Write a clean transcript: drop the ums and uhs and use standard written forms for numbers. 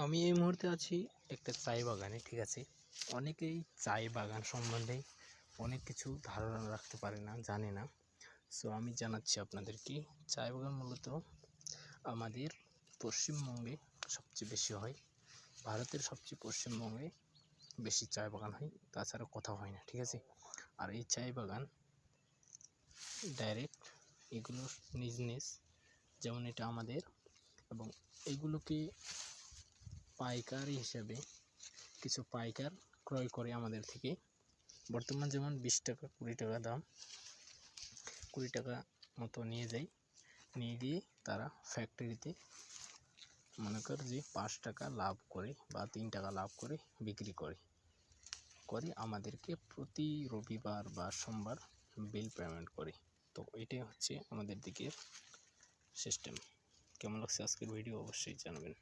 আমি এই মুহূর্তে আছি একটা চায় বাগানে, ঠিক আছে। অনেকেই চায় বাগান সম্বন্ধে অনেক কিছু ধারণা রাখতে পারে না, জানে না। সো আমি জানাচ্ছি আপনাদেরকে, চায় বাগান মূলত আমাদের পশ্চিমবঙ্গে সবচেয়ে বেশি হয়। ভারতের সবচেয়ে পশ্চিমবঙ্গে বেশি চায় বাগান হয়, তাছাড়া কোথাও হয় না, ঠিক আছে। আর এই চায় বাগান ডাইরেক্ট এগুলো নিজ নিজ, যেমন এটা আমাদের, এবং এগুলোকে পাইকারি হিসেবে কিছু পাইকার ক্রয় করে আমাদের থেকে। বর্তমান যেমন 20 টাকা 20 টাকা দাম, 20 টাকা মতো নিয়ে যায়, নিয়ে গিয়ে তারা ফ্যাক্টরিতে মনে কর যে 5 টাকা লাভ করে বা 3 টাকা লাভ করে বিক্রি করে আমাদেরকে প্রতি রবিবার বা সোমবার বিল পেমেন্ট করে। তো এটাই হচ্ছে আমাদের দিকের সিস্টেম। কেমন লাগছে আজকের ভিডিও অবশ্যই জানাবেন।